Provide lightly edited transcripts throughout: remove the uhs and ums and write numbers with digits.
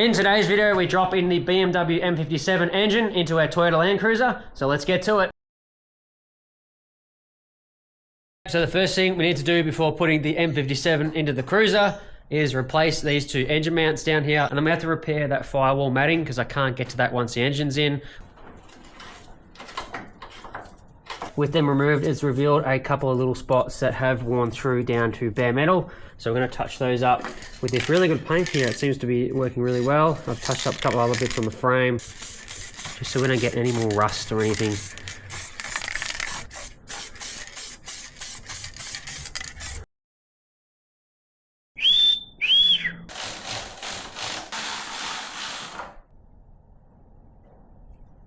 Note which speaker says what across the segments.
Speaker 1: In today's video, we drop in the BMW M57 engine into our Toyota LandCruiser, so let's get to it. So the first thing we need to do before putting the M57 into the Cruiser is replace these two engine mounts down here, and then we have to repair that firewall matting because I can't get to that once the engine's in. With them removed, it's revealed a couple of little spots that have worn through down to bare metal. So we're going to touch those up with this really good paint here. It seems to be working really well. I've touched up a couple other bits on the frame, just so we don't get any more rust or anything.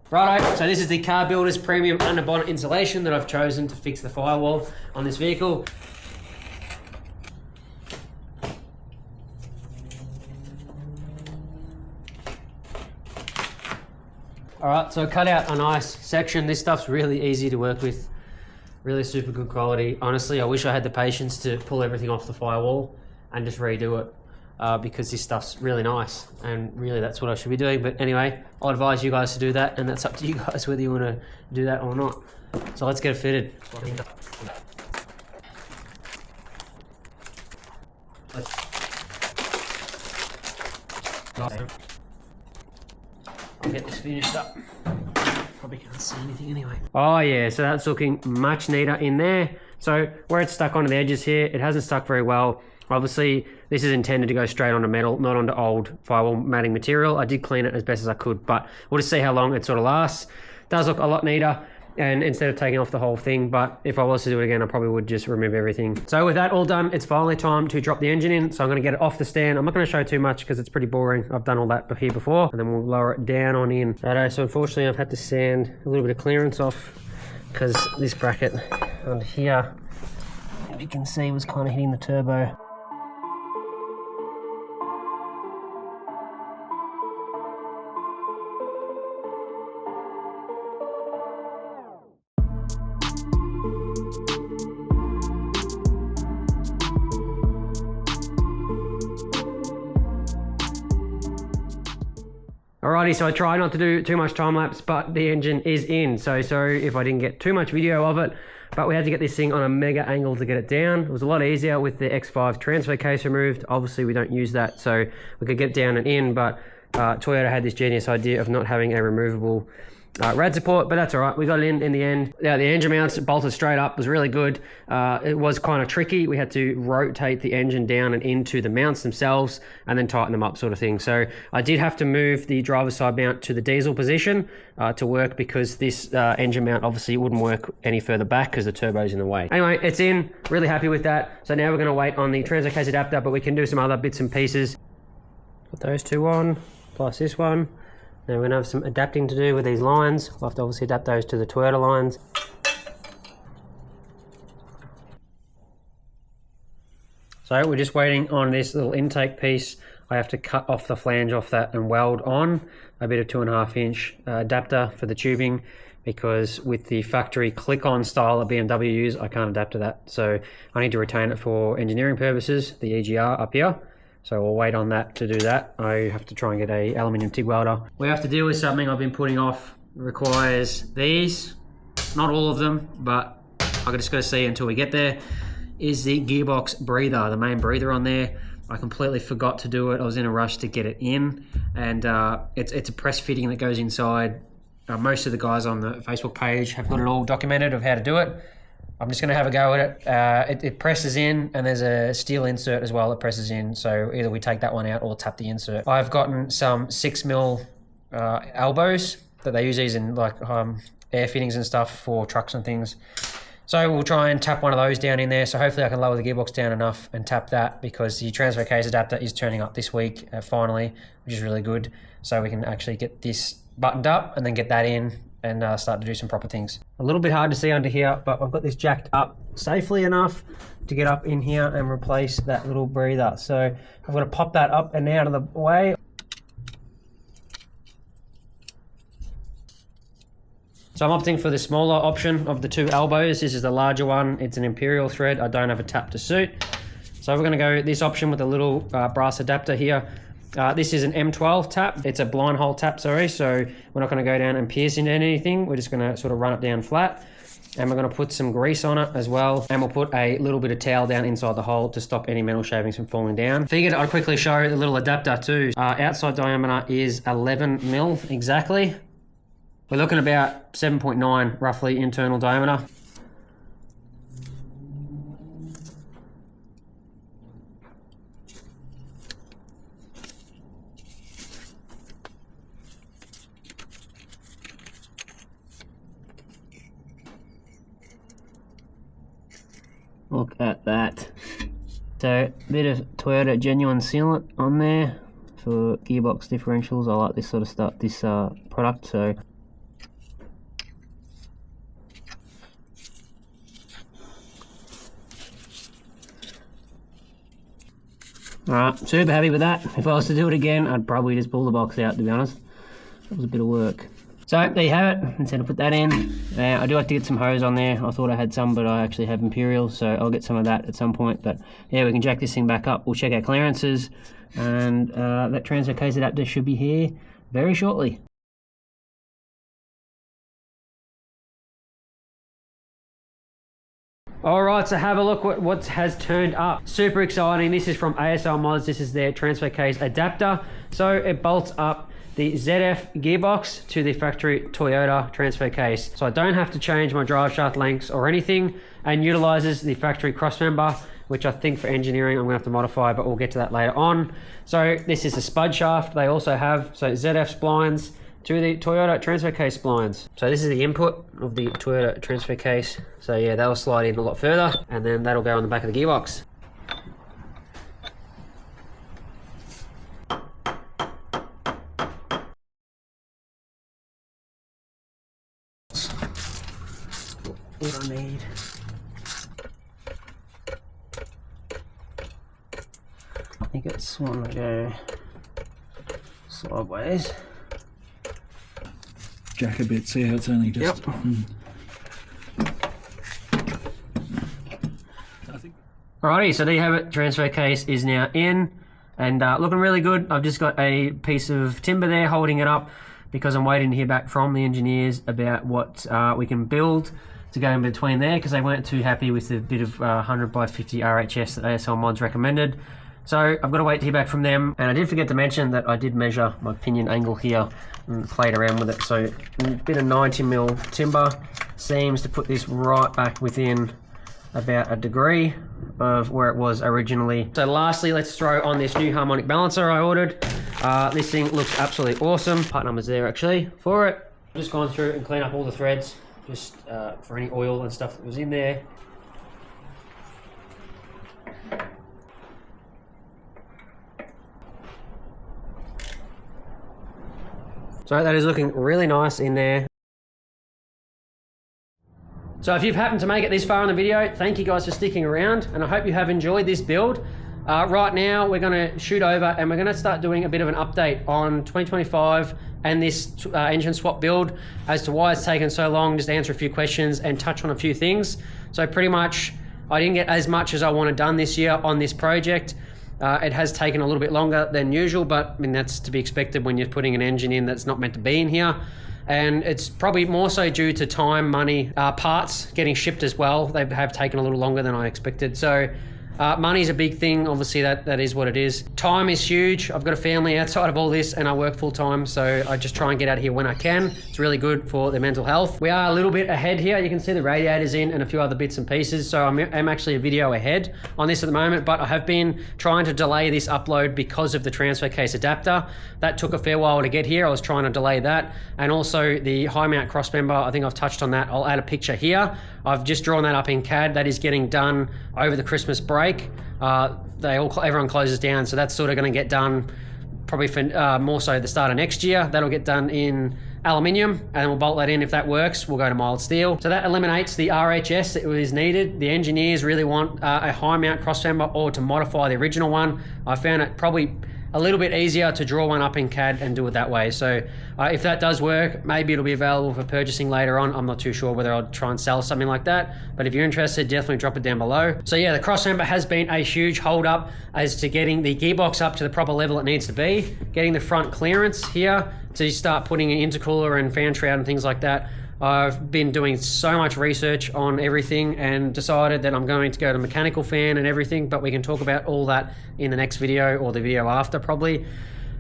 Speaker 1: Righto, so this is the Car Builders Premium Underbonnet Insulation that I've chosen to fix the firewall on this vehicle. Alright, so I cut out a nice section. This stuff's really easy to work with, really super good quality. Honestly, I wish I had the patience to pull everything off the firewall and just redo it. Because this stuff's really nice, and really that's what I should be doing. But anyway, I'll advise you guys to do that, and that's up to you guys whether you want to do that or not. So let's get it fitted. I'll get this finished up. Probably can't see anything anyway. Oh yeah, so that's looking much neater in there. So where it's stuck onto the edges here, it hasn't stuck very well. Obviously, this is intended to go straight onto metal, not onto old firewall matting material. I did clean it as best as I could, but we'll just see how long it sort of lasts. It does look a lot neater, and instead of taking off the whole thing, but if I was to do it again, I probably would just remove everything. So with that all done, it's finally time to drop the engine in. So I'm going to get it off the stand. I'm not going to show too much because it's pretty boring. I've done all that here before, and then we'll lower it down on in. Righto, so unfortunately I've had to sand a little bit of clearance off because this bracket under here, if you can see, was kind of hitting the turbo. Alrighty, so I try not to do too much time lapse, but the engine is in. So sorry if I didn't get too much video of it, but we had to get this thing on a mega angle to get it down. It was a lot easier with the X5 transfer case removed. Obviously we don't use that, so we could get it down and in, but Toyota had this genius idea of not having a removable rad support, but that's all right. We got it in the end. Yeah, the engine mounts bolted straight up. It was really good. It was kind of tricky. We had to rotate the engine down and into the mounts themselves and then tighten them up, sort of thing. So I did have to move the driver's side mount to the diesel position to work, because this engine mount obviously wouldn't work any further back because the turbo's in the way. Anyway, it's in. Really happy with that. So now we're going to wait on the transfer case adapter, but we can do some other bits and pieces. Put those two on, plus this one. Now we're going to have some adapting to do with these lines. We'll have to obviously adapt those to the Toyota lines. So we're just waiting on this little intake piece. I have to cut off the flange off that and weld on a bit of 2.5 inch adapter for the tubing, because with the factory click-on style that BMW use, I can't adapt to that. So I need to retain it for engineering purposes, the EGR up here. So we'll wait on that to do that. I have to try and get a aluminium TIG welder. We have to deal with something I've been putting off. It requires these, not all of them, but I just got to see until we get there, is the gearbox breather, the main breather on there. I completely forgot to do it. I was in a rush to get it in, and it's a press fitting that goes inside. Most of the guys on the Facebook page have got it all documented of how to do it. I'm just going to have a go at it. It presses in, and there's a steel insert as well that presses in. So either we take that one out or tap the insert. I've gotten some 6mm elbows that they use these in like air fittings and stuff for trucks and things. So we'll try and tap one of those down in there. So hopefully I can lower the gearbox down enough and tap that, because the transfer case adapter is turning up this week finally, which is really good. So we can actually get this buttoned up and then get that in and start to do some proper things. A little bit hard to see under here, but I've got this jacked up safely enough to get up in here and replace that little breather. So I'm going to pop that up and out of the way. So I'm opting for the smaller option of the two elbows. This is the larger one. It's an Imperial thread. I don't have a tap to suit. So we're going to go this option with a little brass adapter here. This is an M12 tap. It's a blind hole tap, sorry. So we're not going to go down and pierce into anything. We're just going to sort of run it down flat. And we're going to put some grease on it as well. And we'll put a little bit of towel down inside the hole to stop any metal shavings from falling down. Figured I'd quickly show the little adapter too. Outside diameter is 11 mil exactly. We're looking about 7.9 roughly internal diameter. Look at that. So a bit of Toyota genuine sealant on there for gearbox differentials. I like this sort of stuff, this product. So alright, super happy with that. If I was to do it again, I'd probably just pull the box out, to be honest. That was a bit of work. So there you have it. Instead of put that in, I do have to get some hose on there. I thought I had some, but I actually have Imperial, so I'll get some of that at some point. But yeah, we can jack this thing back up. We'll check our clearances, and that transfer case adapter should be here very shortly. Alright, so have a look what has turned up. Super exciting. This is from ASL MODS. This is their transfer case adapter. So it bolts up the ZF gearbox to the factory Toyota transfer case. So I don't have to change my drive shaft lengths or anything, and utilizes the factory crossmember, which I think for engineering I'm gonna have to modify, but we'll get to that later on. So this is a spud shaft they also have, so ZF splines to the Toyota transfer case splines. So this is the input of the Toyota transfer case. So yeah, that'll slide in a lot further, and then that'll go on the back of the gearbox. What I need. I think it's one to go sideways.
Speaker 2: Jack a bit, see how it's only just... Yep.
Speaker 1: Alrighty, so there you have it. Transfer case is now in and looking really good. I've just got a piece of timber there holding it up because I'm waiting to hear back from the engineers about what we can build to go in between there, because they weren't too happy with the bit of 100 by 50 RHS that ASL MODS recommended. So I've got to wait to hear back from them. And I did forget to mention that I did measure my pinion angle here and played around with it. So a bit of 90mm timber seems to put this right back within about a degree of where it was originally. So lastly, let's throw on this new harmonic balancer I ordered. This thing looks absolutely awesome. Part numbers there actually for it. I've just gone through and cleaned up all the threads, just for any oil and stuff that was in there. So that is looking really nice in there. So if you've happened to make it this far in the video, thank you guys for sticking around, and I hope you have enjoyed this build. Right now we're going to shoot over and we're going to start doing a bit of an update on 2025 and this engine swap build as to why it's taken so long, just answer a few questions and touch on a few things. So pretty much I didn't get as much as I wanted done this year on this project. It has taken a little bit longer than usual, but I mean that's to be expected when you're putting an engine in that's not meant to be in here. And it's probably more so due to time, money, parts getting shipped as well. They have taken a little longer than I expected. So money's a big thing. Obviously that is what it is. Time is huge. I've got a family outside of all this and I work full time. So I just try and get out of here when I can. It's really good for their mental health. We are a little bit ahead here. You can see the radiators in and a few other bits and pieces. So I'm actually a video ahead on this at the moment, but I have been trying to delay this upload because of the transfer case adapter. That took a fair while to get here. I was trying to delay that. And also the high mount cross member, I think I've touched on that. I'll add a picture here. I've just drawn that up in CAD. That is getting done over the Christmas break. Everyone closes down, so that's sort of going to get done probably for more so the start of next year. That'll get done in aluminium, and we'll bolt that in. If that works, we'll go to mild steel. So that eliminates the RHS that is needed. The engineers really want a high mount cross member or to modify the original one. I found it probably a little bit easier to draw one up in CAD and do it that way. So if that does work, maybe it'll be available for purchasing later on. I'm not too sure whether I'll try and sell something like that, but if you're interested, definitely drop it down below. So yeah, the crossmember has been a huge hold up as to getting the gearbox up to the proper level it needs to be, getting the front clearance here to start putting an intercooler and fan shroud and things like that. I've been doing so much research on everything and decided that I'm going to go to mechanical fan and everything, but we can talk about all that in the next video or the video after probably.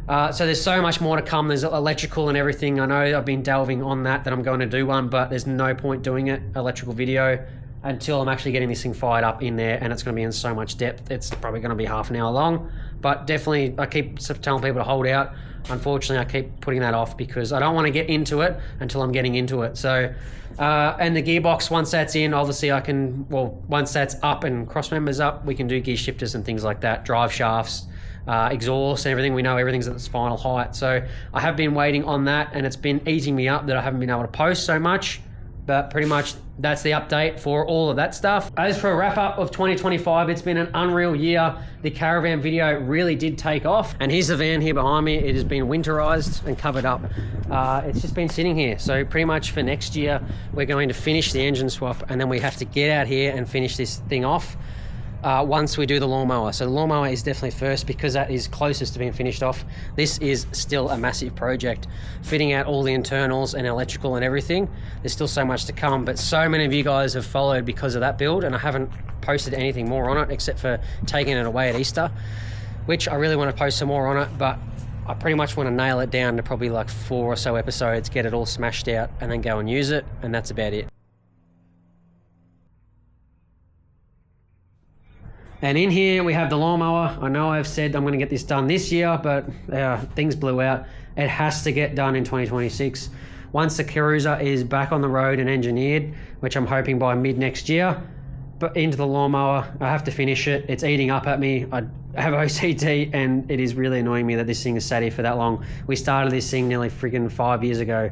Speaker 1: So there's so much more to come. There's electrical and everything. I know I've been delving on that I'm going to do one, but there's no point doing it, electrical video, until I'm actually getting this thing fired up in there, and it's going to be in so much depth. It's probably going to be half an hour long, but definitely I keep telling people to hold out. Unfortunately, I keep putting that off because I don't want to get into it until I'm getting into it. So, and the gearbox, once that's in, obviously I can, well, once that's up and cross members up, we can do gear shifters and things like that, drive shafts, exhaust and everything. We know everything's at its final height. So I have been waiting on that, and it's been eating me up that I haven't been able to post so much. But pretty much that's the update for all of that stuff. As for a wrap up of 2025, it's been an unreal year. The caravan video really did take off. And here's the van here behind me. It has been winterized and covered up. It's just been sitting here. So pretty much for next year, we're going to finish the engine swap, and then we have to get out here and finish this thing off. Once we do the lawnmower. So the lawnmower is definitely first because that is closest to being finished off. This is still a massive project. Fitting out all the internals and electrical and everything. There's still so much to come, but so many of you guys have followed because of that build, and I haven't posted anything more on it except for taking it away at Easter, which I really want to post some more on it, but I pretty much want to nail it down to probably like 4 or so episodes, get it all smashed out, and then go and use it, and that's about it. And in here we have the lawnmower. I know I've said I'm going to get this done this year, but things blew out. It has to get done in 2026. Once the Cruiser is back on the road and engineered, which I'm hoping by mid next year, but into the lawnmower, I have to finish it. It's eating up at me. I have OCD, and it is really annoying me that this thing has sat here for that long. We started this thing nearly friggin' 5 years ago,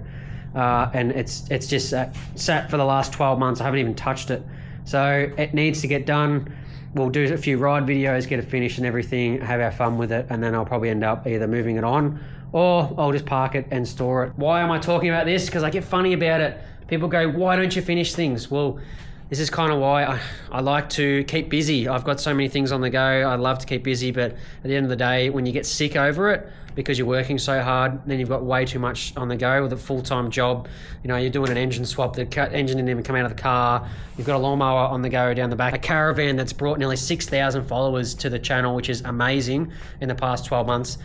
Speaker 1: and it's just sat for the last 12 months. I haven't even touched it. So it needs to get done. We'll do a few ride videos, get it finished and everything, have our fun with it, and then I'll probably end up either moving it on or I'll just park it and store it. Why am I talking about this? Because I get funny about it. People go, why don't you finish things? Well, this is kind of why I like to keep busy. I've got so many things on the go. I love to keep busy, but at the end of the day, when you get sick over it because you're working so hard, then you've got way too much on the go with a full-time job. You know, you're doing an engine swap, the engine didn't even come out of the car. You've got a lawnmower on the go down the back. A caravan that's brought nearly 6,000 followers to the channel, which is amazing in the past 12 months.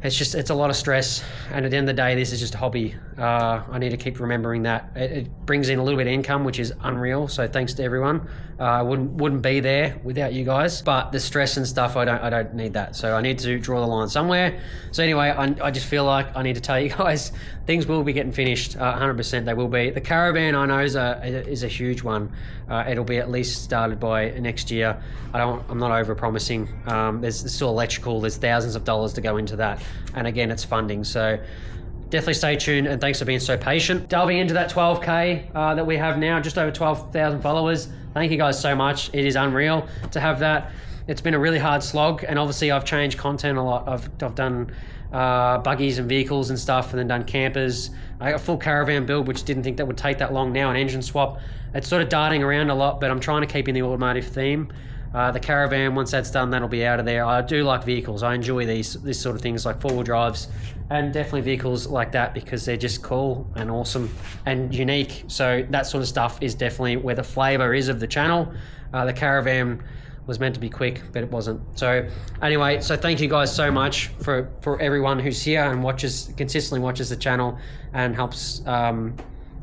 Speaker 1: It's a lot of stress, and at the end of the day, this is just a hobby. I need to keep remembering that. It brings in a little bit of income, which is unreal, so thanks to everyone. I wouldn't be there without you guys, but the stress and stuff, I don't need that, so I need to draw the line somewhere. So anyway, I just feel like I need to tell you guys, things will be getting finished, 100% they will be. The caravan, I know, is a huge one. It'll be at least started by next year. I'm not over promising. There's still electrical, there's thousands of dollars to go into that, and again, it's funding, so definitely stay tuned, and thanks for being so patient. Delving into that 12K that we have now, just over 12,000 followers. Thank you guys so much. It is unreal to have that. It's been a really hard slog, and obviously I've changed content a lot. I've done buggies and vehicles and stuff, and then done campers. I got a full caravan build, which didn't think that would take that long. Now an engine swap. It's sort of darting around a lot, but I'm trying to keep in the automotive theme. The caravan, once that's done, that'll be out of there. I do like vehicles. I enjoy these sort of things, like four-wheel drives, and definitely vehicles like that, because they're just cool and awesome and unique. So that sort of stuff is definitely where the flavor is of the channel. The caravan was meant to be quick, but it wasn't. So anyway, so thank you guys so much for everyone who's here and consistently watches the channel and helps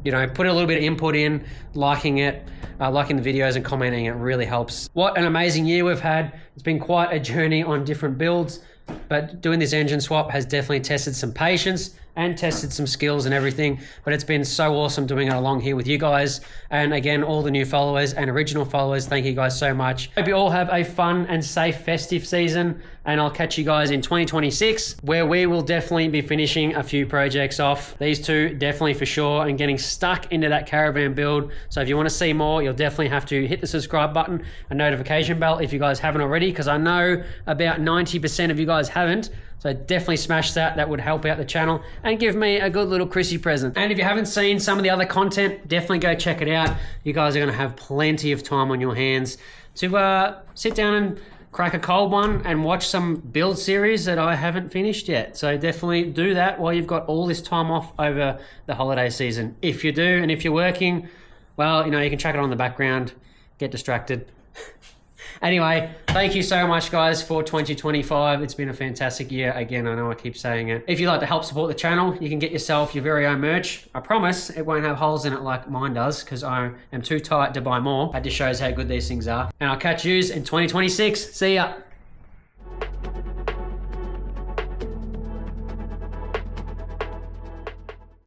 Speaker 1: you know, put a little bit of input in, liking it, liking the videos and commenting. It really helps. What an amazing year we've had. It's been quite a journey on different builds, but doing this engine swap has definitely tested some patience and tested some skills and everything, but it's been so awesome doing it along here with you guys. And again, all the new followers and original followers, thank you guys so much. Hope you all have a fun and safe festive season, and I'll catch you guys in 2026, where we will definitely be finishing a few projects off. These two definitely for sure, and getting stuck into that caravan build. So if you want to see more, you'll definitely have to hit the subscribe button and notification bell if you guys haven't already, because I know about 90% of you guys guys haven't. So definitely smash that. That would help out the channel and give me a good little Chrissy present. And if you haven't seen some of the other content, definitely go check it out. You guys are going to have plenty of time on your hands to sit down and crack a cold one and watch some build series that I haven't finished yet. So definitely do that while you've got all this time off over the holiday season. If you do, and if you're working, well, you know, you can chuck it on the background, get distracted. Anyway, thank you so much, guys, for 2025. It's been a fantastic year. Again, I know I keep saying it. If you'd like to help support the channel, you can get yourself your very own merch. I promise it won't have holes in it like mine does, because I am too tight to buy more. That just shows how good these things are. And I'll catch yous in 2026. See ya.